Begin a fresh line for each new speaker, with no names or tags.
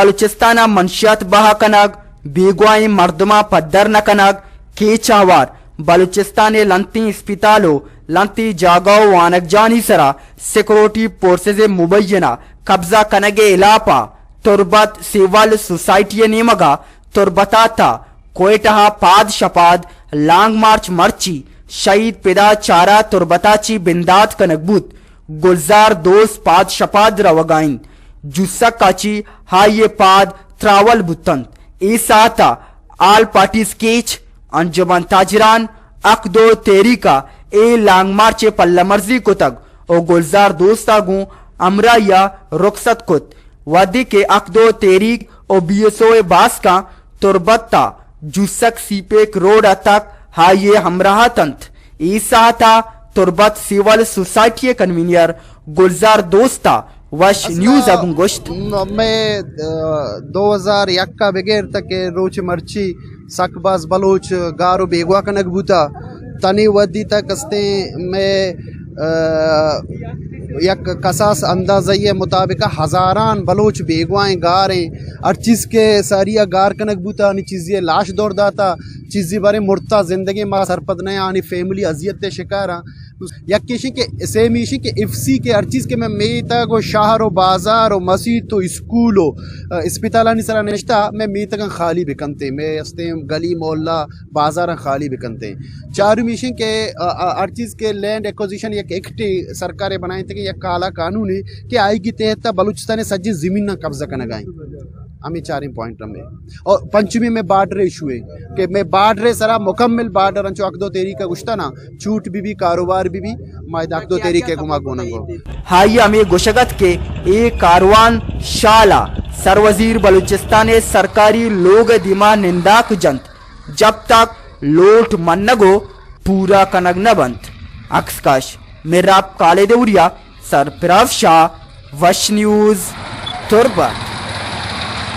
بلوچستان منشیات بہا کنگ بیگوائیں مردمہ پدر نہ کنگ کے چاوار بلوچستان لنتی اسپتالو لنتی جاگاو وانک جانی سرا سیکورٹی فورسز مبینہ قبضہ کنگے علاپا تربت سیول سوسائٹی نیمگا تربتا تا کوئٹہ پاد شپاد لانگ مارچ مرچی شہید پیدا چارہ تربتا چی بندات کنگ بوت گلزار دوست پاد شپاد روگائن جسک کاچی ہائی پاد تراول بوتن ایسا تا آل پارٹی سکیچ انجمن تاجران اکدو تیری کا اے لانگ مارچ پل مرضی کو تگ او گلزار دوستا گوں امرا یا رخصت کت ودی کے اکدو تیریک او بی ایس او باس کا تربتا جسک سیپیک روڈ تک ہائی ہمراہ تنت ایسا تا تربت سیول سوسائٹی کنوینئر گلزار دوستا وش نیوز اگن گوشت
میں 2001 کا بغیر تک روچ مرچی سکباز بلوچ گارو بیگوا کنگ بوتا تنی ودی تک استے میں یک قصاص اندازہ مطابق ہزاران بلوچ بیگوائیں گاریں ہر چیز کے ساریا گار کنک بوتا نی چیزی لاش دوڑ داتا چیزی بارے مرتا زندگی ما سرپد نیا آنی فیملی عذیت شکارا یک کشی کے سیمیشی کے افسی کے ہر چیز کے میں میتا کو شہر و بازار و مسجد و اسکول و اسپتالانی سرا نشتا میں میتا کن خالی بکنتے میں استے گلی محلہ بازار خالی بکنتے چارو میشن کے ہر چیز کے لینڈ ایکوزیشن یک ایکٹی سرکاریں بنائیں تھے کہ یک کالا قانون ہے کہ آئی کی تحت بلوچستان سجی زمین نہ قبضہ کرنا گائیں ہمیں 4 پوائنٹ میں اور پنچمی میں بارڈر ایشو ہے کہ میں بارڈر سرا مکمل بارڈر انچو اکدو تیری کا گشتا نا چھوٹ بھی کاروبار بھی مائد اکدو تیری کے گما گوننگو
ہائی ہمیں گوشگت کے ایک کاروان شالا سروزیر بلوچستان سرکاری لوگ دیما ننداک جنت جب تک لوٹ منگو پورا کنگ نہ بنت عکس کاش میرا کالے دوریا سرپراف شاہ وش نیوز تربت